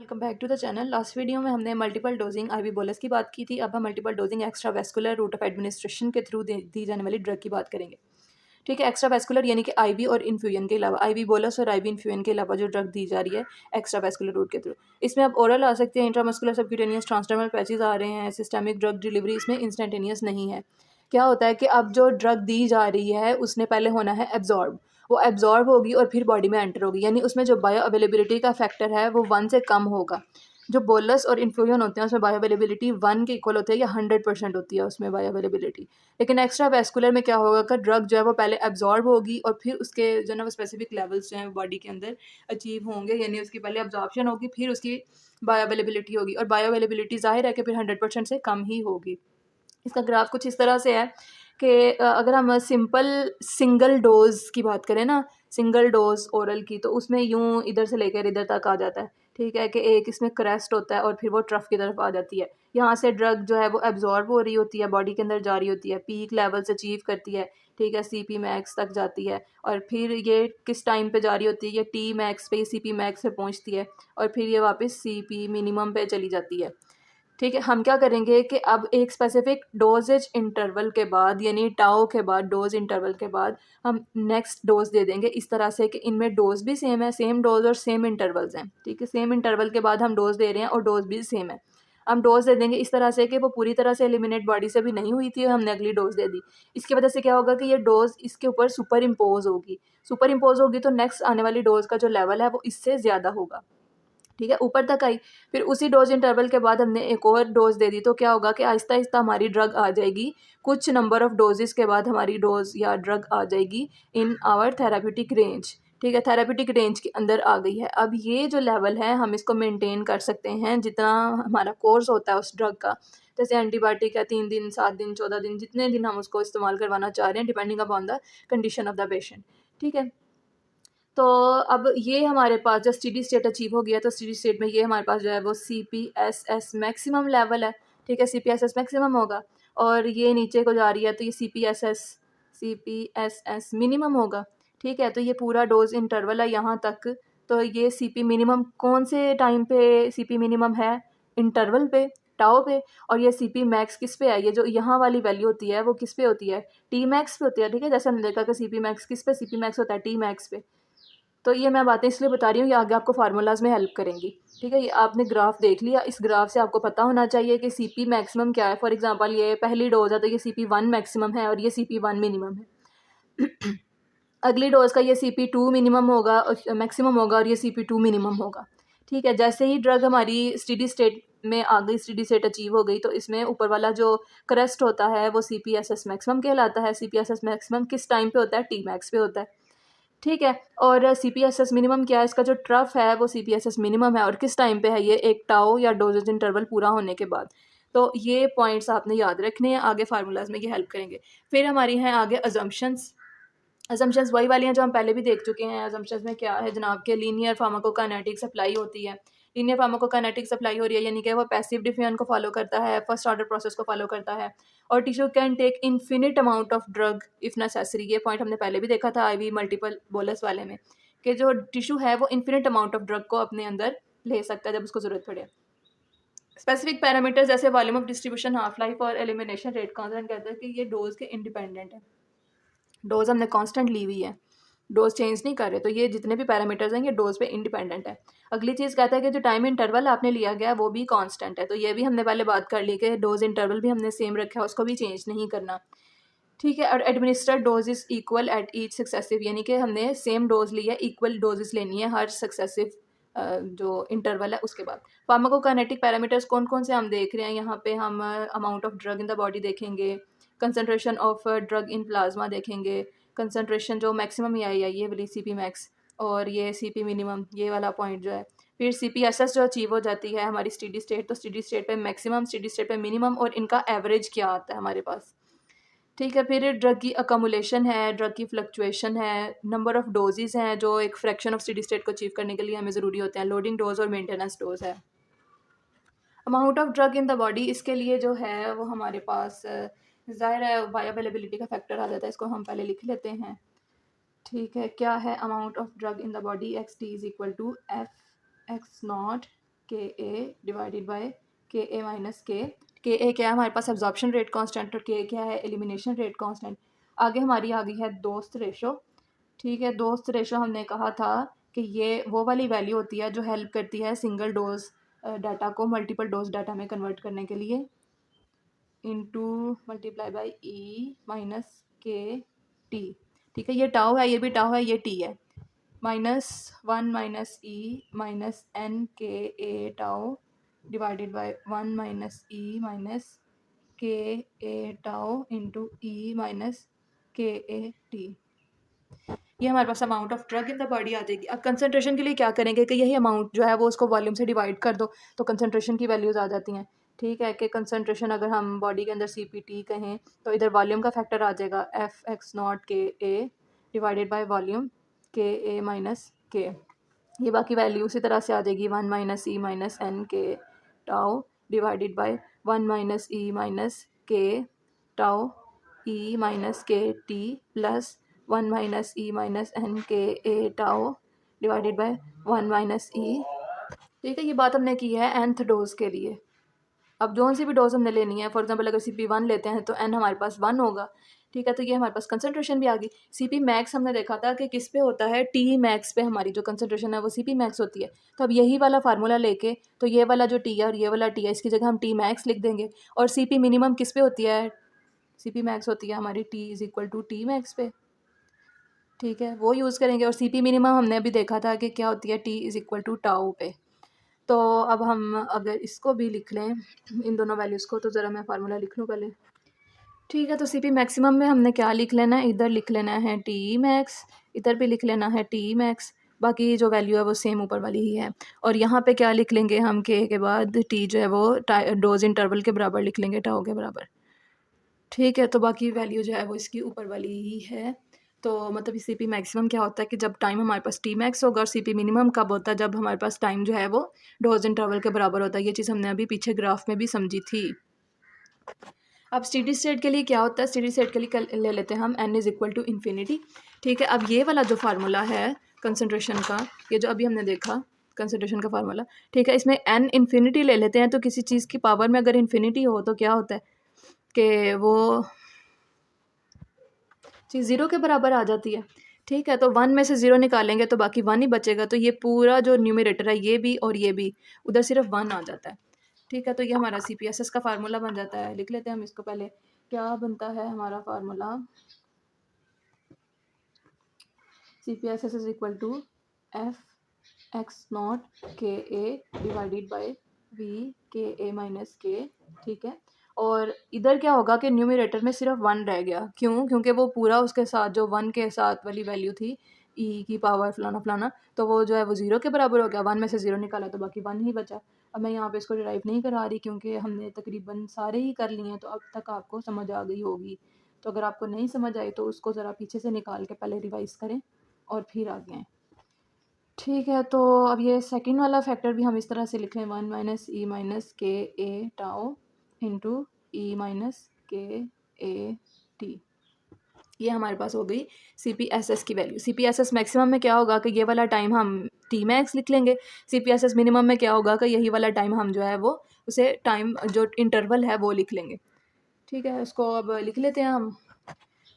Welcome back to the channel. Last video में हमने multiple dosing ivy bolus की बात की थी। अब हम multiple dosing extra vascular route of administration के थ्रू दी जाने वाली ड्रग की बात करेंगे। ठीक है, एक्स्ट्रा वेस्कुलर यानी कि आईवी और इन्फ्यूजन के अलावा, आईवी बोलस और आईवी इन्फ्यूजन के अलावा जो ड्रग दी जा रही है एक्स्ट्रा वेस्कुलर रूट के थ्रू, इसमें अब ओरल आ सकते हैं, इंट्रामस्कुलर सबक्यूटेनियस ट्रांसडर्मल पैचेज आ रहे हैं, सिस्टमिक ड्रग डिलीवरी इसमें इंस्टेंटेनियस नहीं है। क्या होता है कि अब जो ड्रग दी जा रही है उसने पहले होना है एब्जॉर्ब, वो एब्जॉर्ब होगी और फिर बॉडी में एंटर होगी, यानी उसमें जो बायो अवेलेबिलिटी का फैक्टर है वो 1 से कम होगा। जो बोलस और इन्फ्यूजन होते हैं उसमें बायो अवेलेबिलिटी 1 के इक्वल होती है या 100% होती है उसमें बायो अवेलेबिलिटी। लेकिन एक्स्ट्रा वेस्कुलर में क्या होगा कि ड्रग जो है वो पहले एब्जॉर्ब होगी और फिर उसके जो है ना वो स्पेसिफिक लेवल्स जो हैं बॉडी के अंदर अचीव होंगे, यानी उसकी पहले एब्जॉर्प्शन होगी फिर उसकी बायो अवेलेबिलिटी होगी, और बायो अवेलेबिलिटी ज़ाहिर है कि फिर 100% से कम ही होगी। इसका ग्राफ कुछ इस तरह से है कि अगर हम सिंपल सिंगल डोज की बात करें ना, सिंगल डोज ओरल की, तो उसमें यूं इधर से लेकर इधर तक आ जाता है। ठीक है कि एक इसमें क्रेस्ट होता है और फिर वो ट्रफ की तरफ आ जाती है। यहाँ से ड्रग जो है वो एब्जॉर्ब हो रही होती है, बॉडी के अंदर जा रही होती है, पीक लेवल्स अचीव करती है। ठीक है, सीपी मैक्स तक जाती है और फिर ये किस टाइम पे जा रही होती है, ये टी मैक्स पे, सीपी मैक्स पे पहुँचती है और फिर ये वापस सीपी मिनिमम पे चली जाती है। ठीक है, हम क्या करेंगे कि अब एक स्पेसिफिक डोजेज इंटरवल के बाद, यानी टाओ के बाद, डोज इंटरवल के बाद हम नेक्स्ट डोज दे देंगे इस तरह से कि इनमें डोज भी सेम है, सेम डोज और सेम इंटरवल्स हैं। ठीक है, सेम इंटरवल के बाद हम डोज दे रहे हैं और डोज भी सेम है। हम डोज दे देंगे इस तरह से कि वो पूरी तरह से एलिमिनेट बॉडी से भी नहीं हुई थी और हमने अगली डोज दे दी। इसकी वजह से क्या होगा कि ये डोज इसके ऊपर सुपर इम्पोज होगी। सुपर इम्पोज होगी तो नेक्स्ट आने वाली डोज का जो लेवल है वो इससे ज़्यादा होगा। ठीक है, ऊपर तक आई, फिर उसी डोज इंटरवल के बाद हमने एक और डोज दे दी, तो क्या होगा कि आहिस्ता आहिस्ता हमारी ड्रग आ जाएगी, कुछ नंबर ऑफ डोजेस के बाद हमारी डोज या ड्रग आ जाएगी इन आवर थेराप्यूटिक रेंज। ठीक है, थेराप्यूटिक रेंज के अंदर आ गई है। अब ये जो लेवल है हम इसको मेंटेन कर सकते हैं जितना हमारा कोर्स होता है उस ड्रग का। जैसे एंटीबायोटिक है 3 दिन, 7 दिन, 14 दिन, जितने दिन हम उसको इस्तेमाल करवाना चाह रहे हैं depending upon the condition of the patient. ठीक है, तो अब ये हमारे पास जब स्टेडी स्टेट अचीव हो गया तो स्टेडी स्टेट में ये हमारे पास जो है वो CPSS मैक्सिमम लेवल है। ठीक है, CPSS मैक्सिमम होगा और ये नीचे को जा रही है तो ये CPSS मिनिमम होगा। ठीक है, तो ये पूरा डोज इंटरवल है यहाँ तक। तो ये CP मिनिमम कौन से टाइम पे CP मिनिमम है? इंटरवल पे, टाओ पे। और ये CP मैक्स किस पे है? ये जो यहाँ वाली वैल्यू होती है वो किस पे होती है? टी मैक्स पे होती है। ठीक है, जैसे हमने देखा कि CP मैक्स किस पे, CP मैक्स होता है टी मैक्स पे। तो ये मैं बातें इसलिए बता रही हूँ, ये आगे आपको फार्मूलाज में हेल्प करेंगी। ठीक है, ये आपने ग्राफ देख लिया, इस ग्राफ से आपको पता होना चाहिए कि CP मैक्सिमम क्या है। फॉर एग्जांपल ये पहली डोज है तो ये CP1 मैक्सिमम है और ये CP1 मिनिमम है। अगली डोज का ये CP2 मिनिमम होगा, मैक्सिमम होगा, और ये CP2 मिनिमम होगा। ठीक है, जैसे ही ड्रग हमारी स्टेडी स्टेट में आ गई, स्टेडी स्टेट अचीव हो गई, तो इसमें ऊपर वाला जो क्रेस्ट होता है वो CPSS मैक्सिमम कहलाता है। CPSS मैक्सिमम किस टाइम पे होता है? टी मैक्स पे होता है। ठीक है, और CPSS मिनिमम क्या है? इसका जो ट्रफ है वो CPSS मिनिमम है और किस टाइम पे है? ये एक टाओ या डोजेज इंटरवल पूरा होने के बाद। तो ये पॉइंट्स आपने याद रखने हैं, आगे फार्मूलाज में ये हेल्प करेंगे। फिर हमारी हैं आगे अजम्पशंस। अजम्पशंस वही वाली हैं जो हम पहले भी देख चुके हैं। अजम्पशंस में क्या है जनाब के लीनियर फार्माकोकाइनेटिक सप्लाई होती है। लीनियर फार्माकोकाइनेटिक सप्लाई हो रही है यानी कि वो पैसिव डिफिजन को फॉलो करता है, फर्स्ट ऑर्डर प्रोसेस को फॉलो करता है, और tissue can take infinite amount of drug if necessary. ये पॉइंट हमने पहले भी देखा था आईवी मल्टीपल बोलस वाले में, कि जो टिश्यू है वो इन्फिनिट अमाउंट ऑफ ड्रग को अपने अंदर ले सकता है जब उसको ज़रूरत पड़े। स्पेसिफिक पैरामीटर्स जैसे volume of distribution, half life और एलिमिनेशन रेट कांस्टेंट कहते हैं कि ये डोज के इंडिपेंडेंट है। डोज हमने कांस्टेंट ली हुई है, डोज चेंज नहीं कर रहे, तो ये जितने भी पैरामीटर्स हैं ये डोज पे इंडिपेंडेंट है। अगली चीज़ कहता है कि जो टाइम इंटरवल आपने लिया गया है वो भी कांस्टेंट है, तो ये भी हमने पहले बात कर ली कि डोज इंटरवल भी हमने सेम रखा है, उसको भी चेंज नहीं करना। ठीक है, और administered dose is equal at each successive, यानी कि हमने सेम डोज ली है, इक्वल डोजेस लेनी है हर सक्सेसिव जो इंटरवल है उसके बाद। फार्माकोकाइनेटिक पैरामीटर्स कौन कौन से हम देख रहे हैं यहाँ पे? हम amount of drug in the body देखेंगे, concentration of drug in plasma देखेंगे, कंसनट्रेशन जो मैक्सिमम ही आई है ये वाली CP मैक्स, और ये CP मिनिमम, ये वाला पॉइंट जो है। फिर CPSS जो अचीव हो जाती है हमारी स्टेडी स्टेट, तो स्टेडी स्टेट पे मैक्सिमम, स्टेडी स्टेट पे मिनिमम, और इनका एवरेज क्या आता है हमारे पास। ठीक है, फिर ड्रग की अकमुलेशन है, ड्रग की फ्लक्चुएशन है, नंबर ऑफ डोजेज हैं जो एक फ्रैक्शन ऑफ स्टेडी स्टेट को अचीव करने के लिए हमें ज़रूरी होते हैं, लोडिंग डोज और मेंटेनेंस डोज है। Amount of drug in the body, इसके लिए जो है वो हमारे पास ज़ाहिर है बायो अवेलेबिलिटी का फैक्टर आ जाता है, इसको हम पहले लिख लेते हैं। ठीक है, क्या है amount of drug in the body? XT is equal to F X naught K A divided by के ए माइनस के ए क्या है हमारे पास एब्जॉर्प्शन रेट कांस्टेंट और के क्या है एलिमिनेशन रेट कांस्टेंट। आगे हमारी आ गई है दोस्त रेशो। ठीक है, दोस्त रेशो हमने कहा था कि ये वो वाली वैल्यू होती है जो हेल्प करती है सिंगल डोज डाटा को मल्टीपल डोज डाटा में कन्वर्ट करने के लिए, into multiply by E minus के टी। ठीक है, ये टाउ है, ये भी टाउ है, ये टी है। -1 minus e minus n k a tau divided by 1 minus e minus k a tau into e minus k a t. ये हमारे पास amount of drug in the body आ जाएगी। अब कंसंट्रेशन के लिए क्या करेंगे कि यही अमाउंट जो है वो उसको वॉल्यूम से डिवाइड कर दो तो कंसंट्रेशन की वैल्यूज़ आ जाती हैं। ठीक है, कि कंसंट्रेशन अगर हम बॉडी के अंदर CPT कहें तो इधर वॉल्यूम का फैक्टर आ जाएगा FX0 K A divided by volume के ए माइनस के। ये बाकी वैल्यू उसी तरह से आ जाएगी 1 माइनस ई माइनस एन के tau divided by 1 minus e minus के टाउ ई माइनस के T plus 1 minus e minus n k a tau divided by 1 minus ई। ठीक है, ये बात हमने की है nth डोज के लिए। अब जो सी भी डोज हमने लेनी है, फॉर एग्जांपल अगर CP1 लेते हैं तो n हमारे पास 1 होगा। ठीक है, तो ये हमारे पास कंसंट्रेशन भी आ गई। CP मैक्स हमने देखा था कि किस पे होता है, T मैक्स पे हमारी जो कंसंट्रेशन है वो CP मैक्स होती है। तो अब यही वाला फार्मूला लेके तो ये वाला जो T है और ये वाला T है इसकी जगह हम T मैक्स लिख देंगे। और CP मिनिमम किस पे होती है, CP मैक्स होती है हमारी T is equal to T max पे। ठीक है, वो यूज़ करेंगे। और CP मिनिमम हमने अभी देखा था कि क्या होती है, T is equal to tau पे। तो अब हम अगर इसको भी लिख लें इन दोनों वैल्यूज़ को, तो ज़रा मैं फार्मूला लिख लूँ पहले। ठीक है, तो CP मैक्सिमम में हमने क्या लिख लेना है, इधर लिख लेना है T मैक्स, इधर भी लिख लेना है T मैक्स, बाकी जो वैल्यू है वो सेम ऊपर वाली ही है। और यहाँ पे क्या लिख लेंगे हम, के बाद T जो है वो डोज इंटरवल के बराबर लिख लेंगे, टाउ के बराबर। ठीक है, तो बाकी वैल्यू जो है वो इसकी ऊपर वाली ही है। तो मतलब CP मैक्सिमम क्या होता है कि जब टाइम हमारे पास T मैक्स होगा, और CP मिनिमम कब होता है, जब हमारे पास टाइम जो है वो डोज इंटरवल के बराबर होता है। ये चीज़ हमने अभी पीछे ग्राफ में भी समझी थी। अब स्टेडी स्टेट के लिए क्या होता है, स्टेडी स्टेट के लिए ले लेते हैं हम n is equal to infinity. ठीक है, अब ये वाला जो फार्मूला है कंसंट्रेशन का, ये जो अभी हमने देखा कंसंट्रेशन का फार्मूला, ठीक है, इसमें n इन्फिनिटी ले लेते हैं। तो किसी चीज़ की पावर में अगर इन्फिनिटी हो तो क्या होता है कि वो चीज़ ज़ीरो के बराबर आ जाती है। ठीक है, तो 1 में से 0 निकालेंगे तो बाकी 1 ही बचेगा। तो ये पूरा जो न्यूमरेटर है, ये भी और ये भी, उधर सिर्फ 1 आ जाता है। ठीक है, तो ये हमारा CPSS का फार्मूला बन जाता है। लिख लेते हैं हम इसको पहले। क्या बनता है हमारा formula, CPSS is equal to FX0 K A divided by V के ए माइनस के। ठीक है, और इधर क्या होगा कि न्यूमरेटर में सिर्फ 1 रह गया। क्यों? क्योंकि वो पूरा उसके साथ जो 1 के साथ वाली वैल्यू थी ई की पावर फलाना फलाना, तो वो जो है वो 0 के बराबर हो गया। 1 में से 0 निकाला तो बाकी 1 ही बचा। अब मैं यहाँ पे इसको डिराइव नहीं करा रही क्योंकि हमने तकरीबन सारे ही कर लिए हैं, तो अब तक आपको समझ आ गई होगी। तो अगर आपको नहीं समझ आई तो उसको ज़रा पीछे से निकाल के पहले रिवाइज़ करें और फिर आगे आएँ। ठीक है, तो अब ये सेकंड वाला फैक्टर भी हम इस तरह से लिख रहे हैं, 1 minus e minus k a tau into e minus k a t. ये हमारे पास हो गई CPSS की वैल्यू। CPSS मैक्सिमम में क्या होगा कि ये वाला टाइम हम T मैक्स लिख लेंगे। CPSS मिनिमम में क्या होगा कि यही वाला टाइम हम जो है वो उसे टाइम जो इंटरवल है वो लिख लेंगे। ठीक है, इसको अब लिख लेते हैं हम।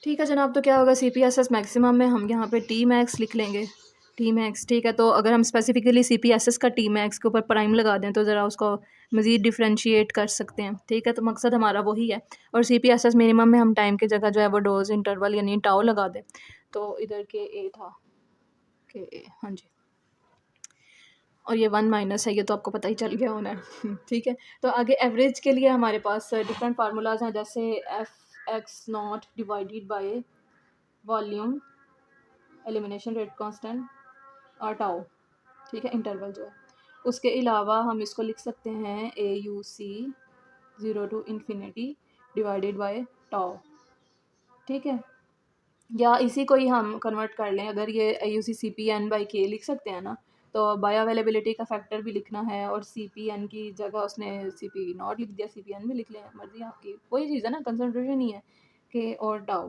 ठीक है जनाब, तो क्या होगा, CPSS मैक्सिमम में हम यहाँ पे T मैक्स लिख लेंगे, T मैक्स। ठीक है, तो अगर हम स्पेसिफिकली CPSS का T मैक्स के ऊपर प्राइम लगा दें तो ज़रा उसको मज़ीद डिफ्रेंशिएट कर सकते हैं। ठीक है, तो मकसद हमारा वही है। और CPSS मिनिमम में हम टाइम की जगह जो है वो डोज इंटरवल यानी टाउ लगा दें। तो इधर के ए था, के ए, हाँ जी, और ये 1 माइनस है, ये तो आपको पता ही चल गया होना है। ठीक है, तो आगे एवरेज के लिए हमारे पास डिफरेंट फार्मूलाज हैं, जैसे FX0 divided by volume, elimination rate constant और टाउ। ठीक है, इंटरवल जो है। उसके अलावा हम इसको लिख सकते हैं AUC 0 to infinity divided by tau. ठीक है, या इसी को ही हम कन्वर्ट कर लें, अगर ये AUC CPN/K लिख सकते हैं ना, तो बायो अवेलेबिलिटी का फैक्टर भी लिखना है और CPN की जगह उसने CP0 लिख दिया, CPN भी लिख लें, मर्जी आपकी, वही चीज़ है ना, कंसंट्रेशन ही है, K और टाउ।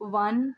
1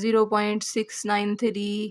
0.693،